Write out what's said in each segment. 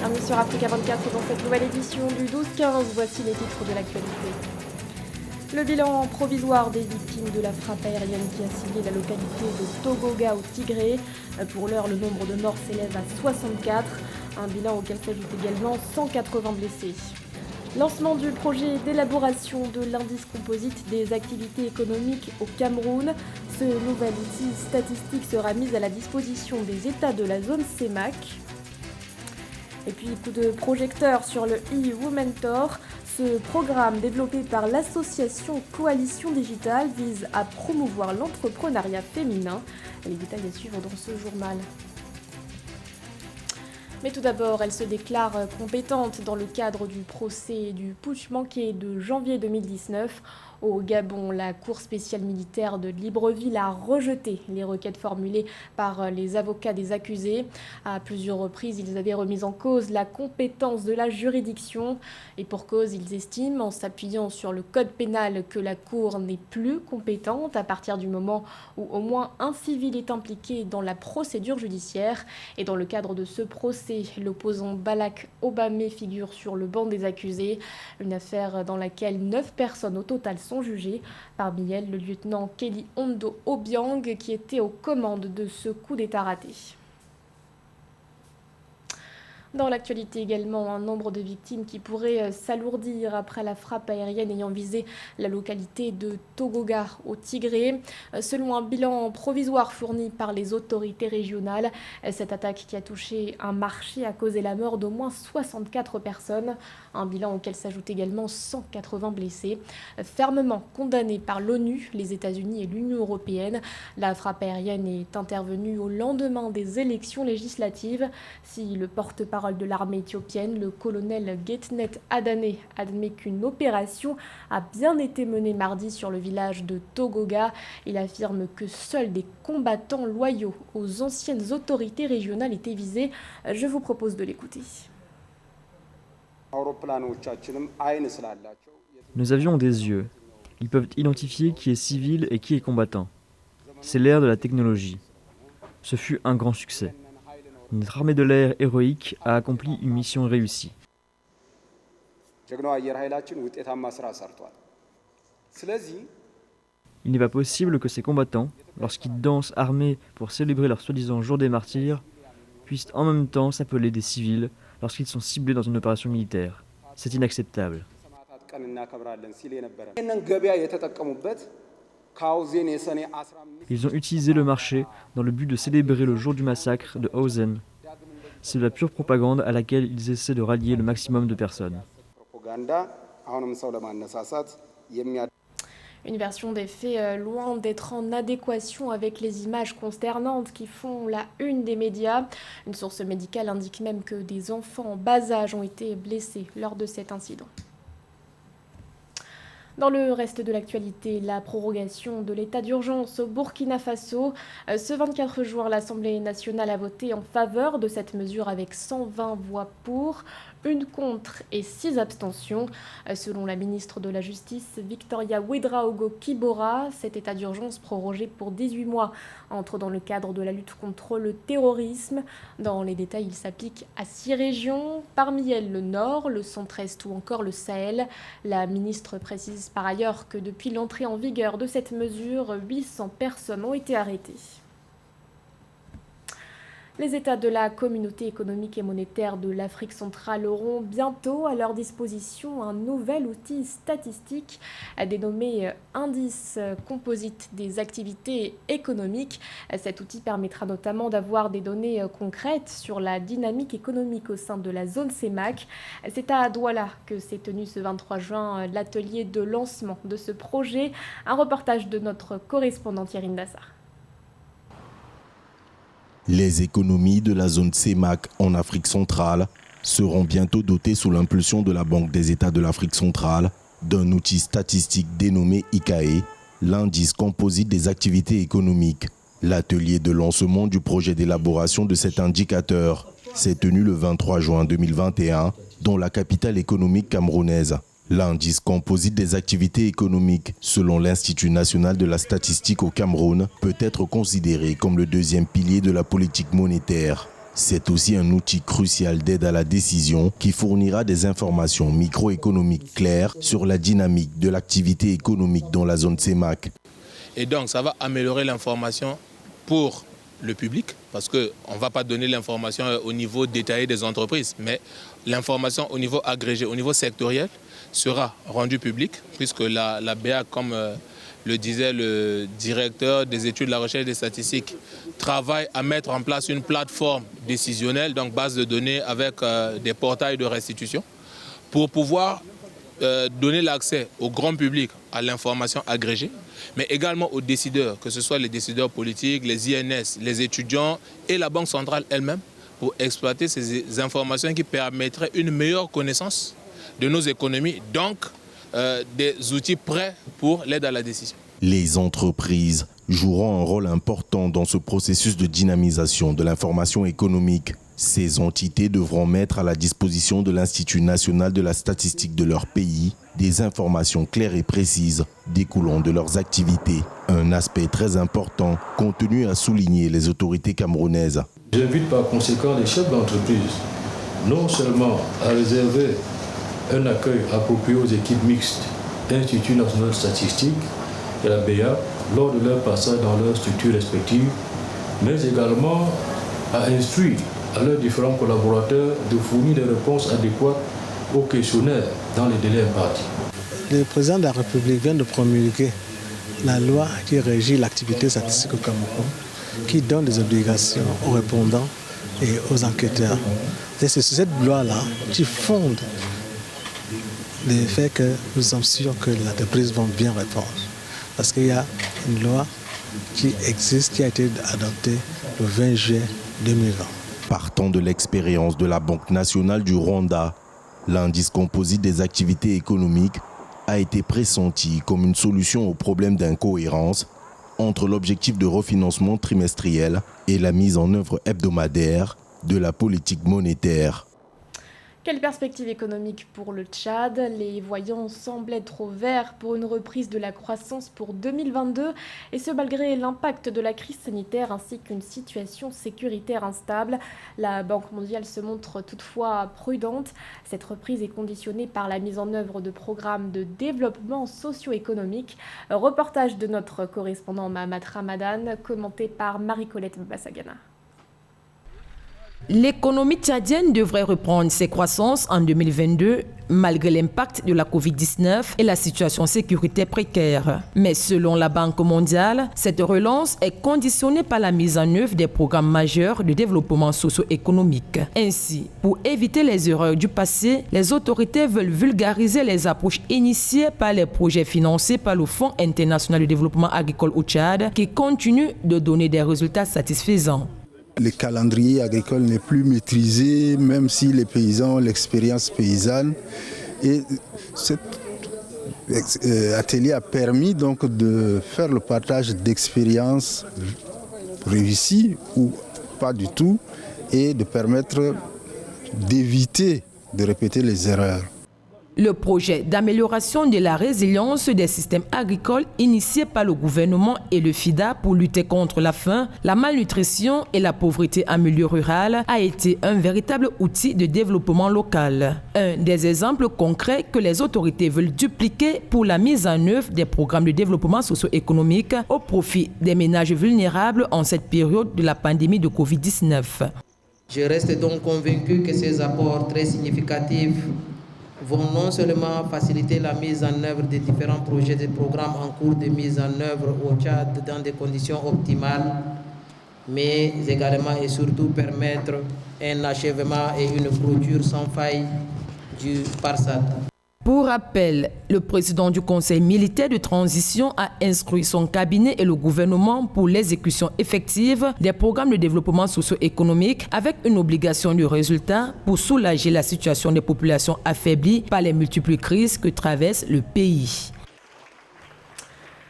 Bienvenue sur Africa 24 dans cette nouvelle édition du 12-15. Voici les titres de l'actualité. Le bilan provisoire des victimes de la frappe aérienne qui a ciblé la localité de Togoga au Tigré. Pour l'heure, le nombre de morts s'élève à 64, un bilan auquel s'ajoutent également 180 blessés. Lancement du projet d'élaboration de l'indice composite des activités économiques au Cameroun. Ce nouvel outil statistique sera mis à la disposition des États de la zone CEMAC. Et puis, coup de projecteur sur le e-Womentor. Ce programme développé par l'association Coalition Digitale vise à promouvoir l'entrepreneuriat féminin. Les détails à suivre dans ce journal. Mais tout d'abord, elle se déclare compétente dans le cadre du procès du putsch manqué de janvier 2019. Au Gabon, la Cour spéciale militaire de Libreville a rejeté les requêtes formulées par les avocats des accusés. À plusieurs reprises, ils avaient remis en cause la compétence de la juridiction. Et pour cause, ils estiment, en s'appuyant sur le code pénal, que la Cour n'est plus compétente à partir du moment où au moins un civil est impliqué dans la procédure judiciaire. Et dans le cadre de ce procès, l'opposant Balak Obamé figure sur le banc des accusés. Une affaire dans laquelle 9 personnes au total sont jugées. Parmi elles, le lieutenant Kelly Ondo Obiang qui était aux commandes de ce coup d'État raté. Dans l'actualité également, un nombre de victimes qui pourrait s'alourdir après la frappe aérienne ayant visé la localité de Togoga au Tigré. Selon un bilan provisoire fourni par les autorités régionales, cette attaque qui a touché un marché a causé la mort d'au moins 64 personnes. Un bilan auquel s'ajoutent également 180 blessés. Fermement condamnée par l'ONU, les États-Unis et l'Union européenne, la frappe aérienne est intervenue au lendemain des élections législatives. Si le porte-parole de l'armée éthiopienne, le colonel Getnet Adane, admet qu'une opération a bien été menée mardi sur le village de Togoga. Il affirme que seuls des combattants loyaux aux anciennes autorités régionales étaient visés. Je vous propose de l'écouter. Nous avions des yeux. Ils peuvent identifier qui est civil et qui est combattant. C'est l'ère de la technologie. Ce fut un grand succès. Notre armée de l'air héroïque a accompli une mission réussie. Il n'est pas possible que ces combattants, lorsqu'ils dansent armés pour célébrer leur soi-disant jour des martyrs, puissent en même temps s'appeler des civils lorsqu'ils sont ciblés dans une opération militaire. C'est inacceptable. Ils ont utilisé le marché dans le but de célébrer le jour du massacre de Hausen. C'est de la pure propagande à laquelle ils essaient de rallier le maximum de personnes. Une version des faits loin d'être en adéquation avec les images consternantes qui font la une des médias. Une source médicale indique même que des enfants en bas âge ont été blessés lors de cet incident. Dans le reste de l'actualité, la prorogation de l'état d'urgence au Burkina Faso. Ce 24 juin, l'Assemblée nationale a voté en faveur de cette mesure avec 120 voix pour, 1 contre et 6 abstentions. Selon la ministre de la Justice, Victoria Ouedraogo Kibora, cet état d'urgence prorogé pour 18 mois entre dans le cadre de la lutte contre le terrorisme. Dans les détails, il s'applique à 6 régions, parmi elles le Nord, le Centre-Est ou encore le Sahel. La ministre précise par ailleurs que depuis l'entrée en vigueur de cette mesure, 800 personnes ont été arrêtées. Les États de la Communauté économique et monétaire de l'Afrique centrale auront bientôt à leur disposition un nouvel outil statistique dénommé Indice composite des activités économiques. Cet outil permettra notamment d'avoir des données concrètes sur la dynamique économique au sein de la zone CEMAC. C'est à Douala que s'est tenu ce 23 juin l'atelier de lancement de ce projet. Un reportage de notre correspondant Thierry Ndassar. Les économies de la zone CEMAC en Afrique centrale seront bientôt dotées sous l'impulsion de la Banque des États de l'Afrique centrale d'un outil statistique dénommé ICAE, l'indice composite des activités économiques. L'atelier de lancement du projet d'élaboration de cet indicateur s'est tenu le 23 juin 2021 dans la capitale économique camerounaise. L'indice composite des activités économiques, selon l'Institut national de la statistique au Cameroun, peut être considéré comme le deuxième pilier de la politique monétaire. C'est aussi un outil crucial d'aide à la décision qui fournira des informations microéconomiques claires sur la dynamique de l'activité économique dans la zone CEMAC. Et donc ça va améliorer l'information pour le public, parce qu'on ne va pas donner l'information au niveau détaillé des entreprises, mais l'information au niveau agrégé, au niveau sectoriel, sera rendue publique, puisque la BA, comme le disait le directeur des études de la recherche et des statistiques, travaille à mettre en place une plateforme décisionnelle, donc base de données avec des portails de restitution, pour pouvoir donner l'accès au grand public à l'information agrégée, mais également aux décideurs, que ce soit les décideurs politiques, les INS, les étudiants et la Banque centrale elle-même, pour exploiter ces informations qui permettraient une meilleure connaissance de nos économies, donc des outils prêts pour l'aide à la décision. Les entreprises joueront un rôle important dans ce processus de dynamisation de l'information économique. Ces entités devront mettre à la disposition de l'Institut national de la statistique de leur pays des informations claires et précises découlant de leurs activités. Un aspect très important contenu à souligner les autorités camerounaises. J'invite par conséquent les chefs d'entreprise non seulement à réserver un accueil approprié aux équipes mixtes, Institut national de statistique et la BA, lors de leur passage dans leurs structures respectives, mais également à instruire à leurs différents collaborateurs de fournir des réponses adéquates aux questionnaires dans les délais impartis. Le président de la République vient de promulguer la loi qui régit l'activité statistique au Cameroun, qui donne des obligations aux répondants et aux enquêteurs. Et c'est cette loi-là qui fonde le fait que nous sommes sûrs que les entreprises vont bien répondre. Parce qu'il y a une loi qui existe, qui a été adoptée le 20 juillet 2020. Partant de l'expérience de la Banque nationale du Rwanda, l'indice composite des activités économiques a été pressenti comme une solution au problème d'incohérence entre l'objectif de refinancement trimestriel et la mise en œuvre hebdomadaire de la politique monétaire. Quelle perspective économique pour le Tchad? Les voyants semblent être au vert pour une reprise de la croissance pour 2022, et ce malgré l'impact de la crise sanitaire ainsi qu'une situation sécuritaire instable. La Banque mondiale se montre toutefois prudente. Cette reprise est conditionnée par la mise en œuvre de programmes de développement socio-économique. Reportage de notre correspondant Mahamat Ramadan, commenté par Marie-Colette Bassagana. L'économie tchadienne devrait reprendre ses croissances en 2022 malgré l'impact de la Covid-19 et la situation sécuritaire précaire. Mais selon la Banque mondiale, cette relance est conditionnée par la mise en œuvre des programmes majeurs de développement socio-économique. Ainsi, pour éviter les erreurs du passé, les autorités veulent vulgariser les approches initiées par les projets financés par le Fonds international de développement agricole au Tchad qui continue de donner des résultats satisfaisants. Le calendrier agricole n'est plus maîtrisé, même si les paysans ont l'expérience paysanne. Et cet atelier a permis donc de faire le partage d'expériences réussies ou pas du tout, et de permettre d'éviter de répéter les erreurs. Le projet d'amélioration de la résilience des systèmes agricoles initié par le gouvernement et le FIDA pour lutter contre la faim, la malnutrition et la pauvreté en milieu rural a été un véritable outil de développement local. Un des exemples concrets que les autorités veulent dupliquer pour la mise en œuvre des programmes de développement socio-économique au profit des ménages vulnérables en cette période de la pandémie de Covid-19. Je reste donc convaincu que ces apports très significatifs vont non seulement faciliter la mise en œuvre des différents projets et programmes en cours de mise en œuvre au Tchad dans des conditions optimales, mais également et surtout permettre un achèvement et une clôture sans faille du PARSAT. Pour rappel, le président du Conseil militaire de transition a instruit son cabinet et le gouvernement pour l'exécution effective des programmes de développement socio-économique avec une obligation de résultat pour soulager la situation des populations affaiblies par les multiples crises que traverse le pays.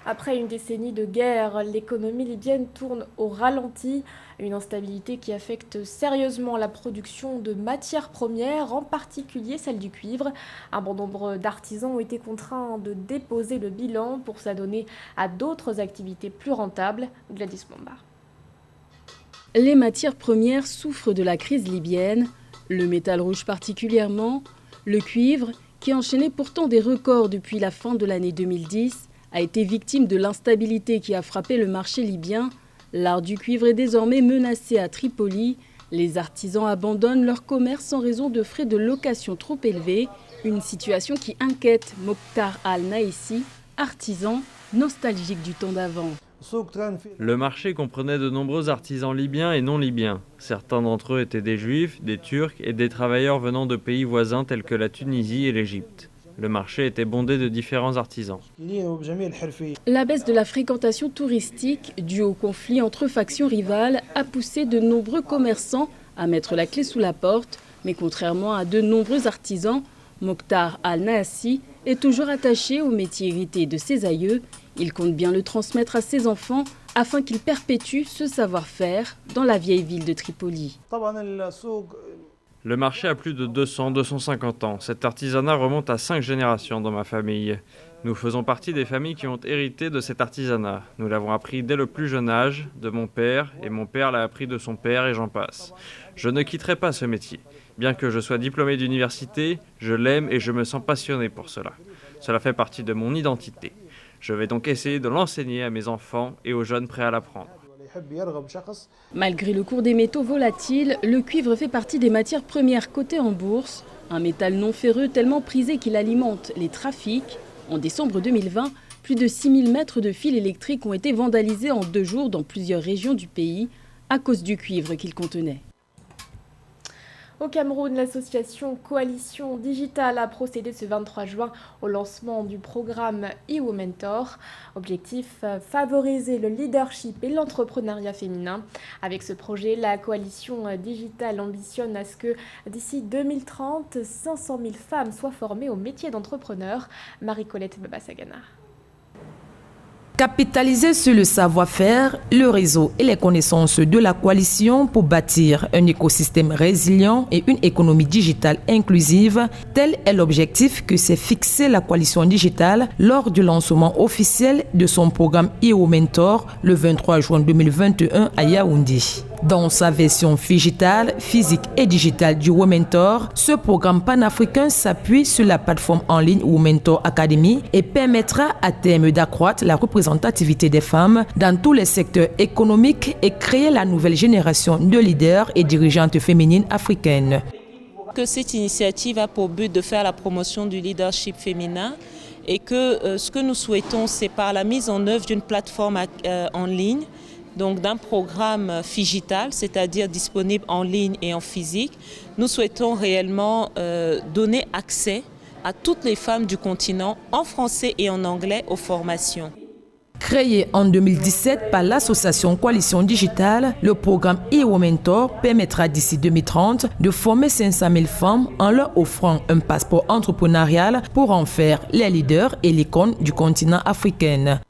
Après une décennie de guerre, l'économie libyenne tourne au ralenti. Une instabilité qui affecte sérieusement la production de matières premières, en particulier celle du cuivre. Un bon nombre d'artisans ont été contraints de déposer le bilan pour s'adonner à d'autres activités plus rentables. Gladys Momba. Les matières premières souffrent de la crise libyenne, le métal rouge particulièrement, le cuivre, qui enchaînait pourtant des records depuis la fin de l'année 2010, a été victime de l'instabilité qui a frappé le marché libyen. L'art du cuivre est désormais menacé à Tripoli. Les artisans abandonnent leur commerce en raison de frais de location trop élevés, une situation qui inquiète Mokhtar Al-Naessi, artisan nostalgique du temps d'avant. Le marché comprenait de nombreux artisans libyens et non libyens. Certains d'entre eux étaient des juifs, des turcs et des travailleurs venant de pays voisins tels que la Tunisie et l'Égypte. Le marché était bondé de différents artisans. La baisse de la fréquentation touristique, due au conflit entre factions rivales, a poussé de nombreux commerçants à mettre la clé sous la porte. Mais contrairement à de nombreux artisans, Mokhtar Al-Naessi est toujours attaché au métier hérité de ses aïeux. Il compte bien le transmettre à ses enfants afin qu'ils perpétuent ce savoir-faire dans la vieille ville de Tripoli. Le marché a plus de 200-250 ans. Cet artisanat remonte à 5 générations dans ma famille. Nous faisons partie des familles qui ont hérité de cet artisanat. Nous l'avons appris dès le plus jeune âge, de mon père, et mon père l'a appris de son père, et j'en passe. Je ne quitterai pas ce métier. Bien que je sois diplômé d'université, je l'aime et je me sens passionné pour cela. Cela fait partie de mon identité. Je vais donc essayer de l'enseigner à mes enfants et aux jeunes prêts à l'apprendre. Malgré le cours des métaux volatiles, le cuivre fait partie des matières premières cotées en bourse. Un métal non ferreux tellement prisé qu'il alimente les trafics. En décembre 2020, plus de 6000 mètres de fils électriques ont été vandalisés en 2 jours dans plusieurs régions du pays à cause du cuivre qu'ils contenaient. Au Cameroun, l'association Coalition Digitale a procédé ce 23 juin au lancement du programme eWomentor. Objectif, favoriser le leadership et l'entrepreneuriat féminin. Avec ce projet, la Coalition Digitale ambitionne à ce que d'ici 2030, 500 000 femmes soient formées au métier d'entrepreneur. Marie-Colette Babasagana. Capitaliser sur le savoir-faire, le réseau et les connaissances de la coalition pour bâtir un écosystème résilient et une économie digitale inclusive, tel est l'objectif que s'est fixé la coalition digitale lors du lancement officiel de son programme eWomentor le 23 juin 2021 à Yaoundé. Dans sa version digitale, physique et digitale du Womentor, ce programme panafricain s'appuie sur la plateforme en ligne Womentor Academy et permettra à terme d'accroître la représentativité des femmes dans tous les secteurs économiques et créer la nouvelle génération de leaders et dirigeantes féminines africaines. Que cette initiative a pour but de faire la promotion du leadership féminin et que ce que nous souhaitons, c'est par la mise en œuvre d'une plateforme en ligne, donc d'un programme digital, c'est-à-dire disponible en ligne et en physique, nous souhaitons réellement donner accès à toutes les femmes du continent en français et en anglais aux formations. Créé en 2017 par l'association Coalition Digitale, le programme eWomentor permettra d'ici 2030 de former 500 000 femmes en leur offrant un passeport entrepreneurial pour en faire les leaders et l'icône du continent africain.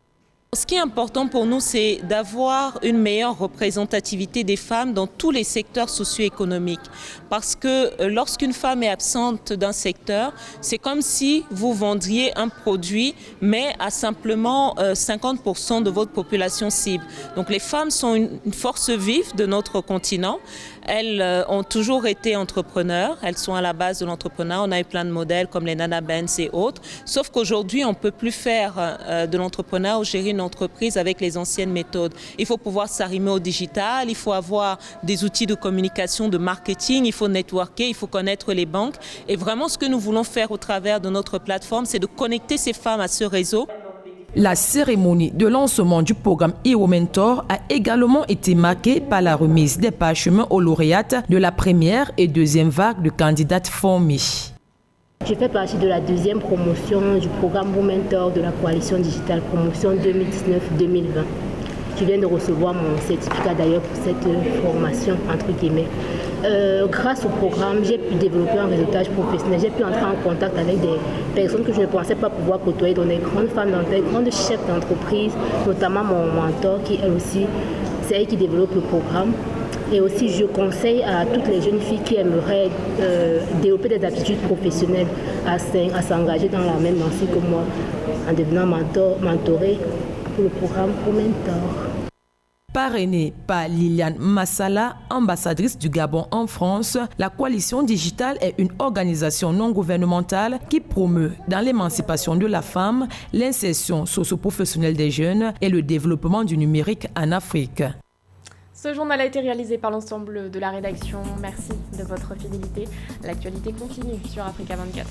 Ce qui est important pour nous, c'est d'avoir une meilleure représentativité des femmes dans tous les secteurs socio-économiques. Parce que lorsqu'une femme est absente d'un secteur, c'est comme si vous vendriez un produit, mais à simplement 50% de votre population cible. Donc les femmes sont une force vive de notre continent. Elles ont toujours été entrepreneurs, elles sont à la base de l'entrepreneuriat. On a eu plein de modèles comme les Nana Benz et autres. Sauf qu'aujourd'hui, on ne peut plus faire de l'entrepreneuriat ou gérer une entreprise avec les anciennes méthodes. Il faut pouvoir s'arrimer au digital, il faut avoir des outils de communication, de marketing, il faut networker, il faut connaître les banques. Et vraiment, ce que nous voulons faire au travers de notre plateforme, c'est de connecter ces femmes à ce réseau. La cérémonie de lancement du programme eWomentor a également été marquée par la remise des parchemins aux lauréates de la première et deuxième vague de candidates formées. Je fais partie de la deuxième promotion du programme Womentor de la Coalition Digitale, promotion 2019-2020. Je viens de recevoir mon certificat d'ailleurs pour cette formation, entre guillemets. Grâce au programme, j'ai pu développer un réseautage professionnel. J'ai pu entrer en contact avec des personnes que je ne pensais pas pouvoir côtoyer, dans des grandes femmes, dans des grandes chefs d'entreprise, notamment mon mentor qui elle aussi, c'est elle qui développe le programme. Et aussi, je conseille à toutes les jeunes filles qui aimeraient développer des aptitudes professionnelles à s'engager dans la même lancée que moi, en devenant mentorée pour le programme Womentor. Parrainée par Liliane Massala, ambassadrice du Gabon en France, la Coalition Digitale est une organisation non gouvernementale qui promeut dans l'émancipation de la femme, l'insertion socio-professionnelle des jeunes et le développement du numérique en Afrique. Ce journal a été réalisé par l'ensemble de la rédaction. Merci de votre fidélité. L'actualité continue sur Africa 24.